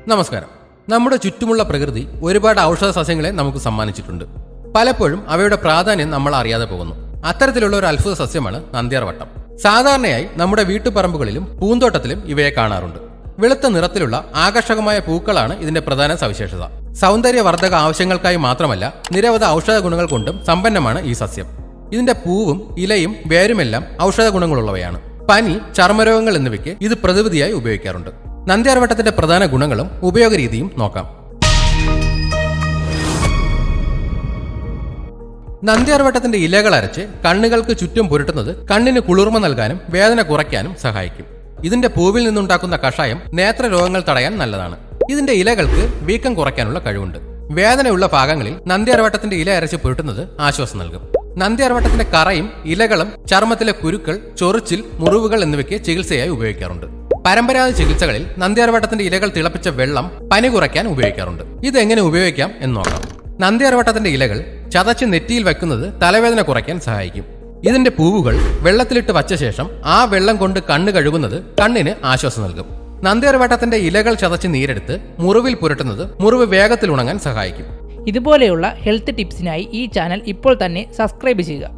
നമസ്കാരം. നമ്മുടെ ചുറ്റുമുള്ള പ്രകൃതി ഒരുപാട് ഔഷധ സസ്യങ്ങളെ നമുക്ക് സമ്മാനിച്ചിട്ടുണ്ട്. പലപ്പോഴും അവയുടെ പ്രാധാന്യം നമ്മൾ അറിയാതെ പോകുന്നു. അത്തരത്തിലുള്ള ഒരു അത്ഭുത സസ്യമാണ് നന്ദ്യാർവട്ടം. സാധാരണയായി നമ്മുടെ വീട്ടുപറമ്പുകളിലും പൂന്തോട്ടത്തിലും ഇവയെ കാണാറുണ്ട്. വെളുത്ത നിറത്തിലുള്ള ആകർഷകമായ പൂക്കളാണ് ഇതിന്റെ പ്രധാന സവിശേഷത. സൗന്ദര്യവർദ്ധക ആവശ്യങ്ങൾക്കായി മാത്രമല്ല, നിരവധി ഔഷധ ഗുണങ്ങൾ കൊണ്ടും സമ്പന്നമാണ് ഈ സസ്യം. ഇതിന്റെ പൂവും ഇലയും വേരുമെല്ലാം ഔഷധ ഗുണങ്ങളുള്ളവയാണ്. പനി, ചർമ്മരോഗങ്ങൾ എന്നിവയ്ക്ക് ഇത് പ്രതിവിധിയായി ഉപയോഗിക്കാറുണ്ട്. നന്ദ്യാർവട്ടത്തിന്റെ പ്രധാന ഗുണങ്ങളും ഉപയോഗരീതിയും നോക്കാം. നന്ദ്യാർവട്ടത്തിന്റെ ഇലകൾ അരച്ച് കണ്ണുകൾക്ക് ചുറ്റും പുരട്ടുന്നത് കണ്ണിന് കുളിർമ നൽകാനും വേദന കുറയ്ക്കാനും സഹായിക്കും. ഇതിന്റെ പൂവിൽ നിന്നുണ്ടാക്കുന്ന കഷായം നേത്രരോഗങ്ങൾ തടയാൻ നല്ലതാണ്. ഇതിന്റെ ഇലകൾക്ക് വീക്കം കുറയ്ക്കാനുള്ള കഴിവുണ്ട്. വേദനയുള്ള ഭാഗങ്ങളിൽ നന്ദ്യാർവട്ടത്തിന്റെ ഇല അരച്ച് പുരട്ടുന്നത് ആശ്വാസം നൽകും. നന്ദ്യാർവട്ടത്തിന്റെ കറയും ഇലകളും ചർമ്മത്തിലെ കുരുക്കൾ, ചൊറിച്ചിൽ, മുറിവുകൾ എന്നിവയ്ക്ക് ചികിത്സയായി ഉപയോഗിക്കാറുണ്ട്. പരമ്പരാഗത ചികിത്സകളിൽ നന്ദ്യാർവട്ടത്തിന്റെ ഇലകൾ തിളപ്പിച്ച വെള്ളം പനി കുറയ്ക്കാൻ ഉപയോഗിക്കാറുണ്ട്. ഇതെങ്ങനെ ഉപയോഗിക്കാം എന്ന് നോക്കാം. നന്ദ്യാർവട്ടത്തിന്റെ ഇലകൾ ചതച്ച് നെറ്റിയിൽ വയ്ക്കുന്നത് തലവേദന കുറയ്ക്കാൻ സഹായിക്കും. ഇതിന്റെ പൂവുകൾ വെള്ളത്തിലിട്ട് വച്ച ശേഷം ആ വെള്ളം കൊണ്ട് കണ്ണ് കഴുകുന്നത് കണ്ണിന് ആശ്വാസം നൽകും. നന്ദ്യാർവട്ടത്തിന്റെ ഇലകൾ ചതച്ച് നീരെടുത്ത് മുറിവിൽ പുരട്ടുന്നത് മുറിവ് വേഗത്തിൽ ഉണങ്ങാൻ സഹായിക്കും. ഇതുപോലെയുള്ള ഹെൽത്ത് ടിപ്സിനായി ഈ ചാനൽ ഇപ്പോൾ തന്നെ സബ്സ്ക്രൈബ് ചെയ്യുക.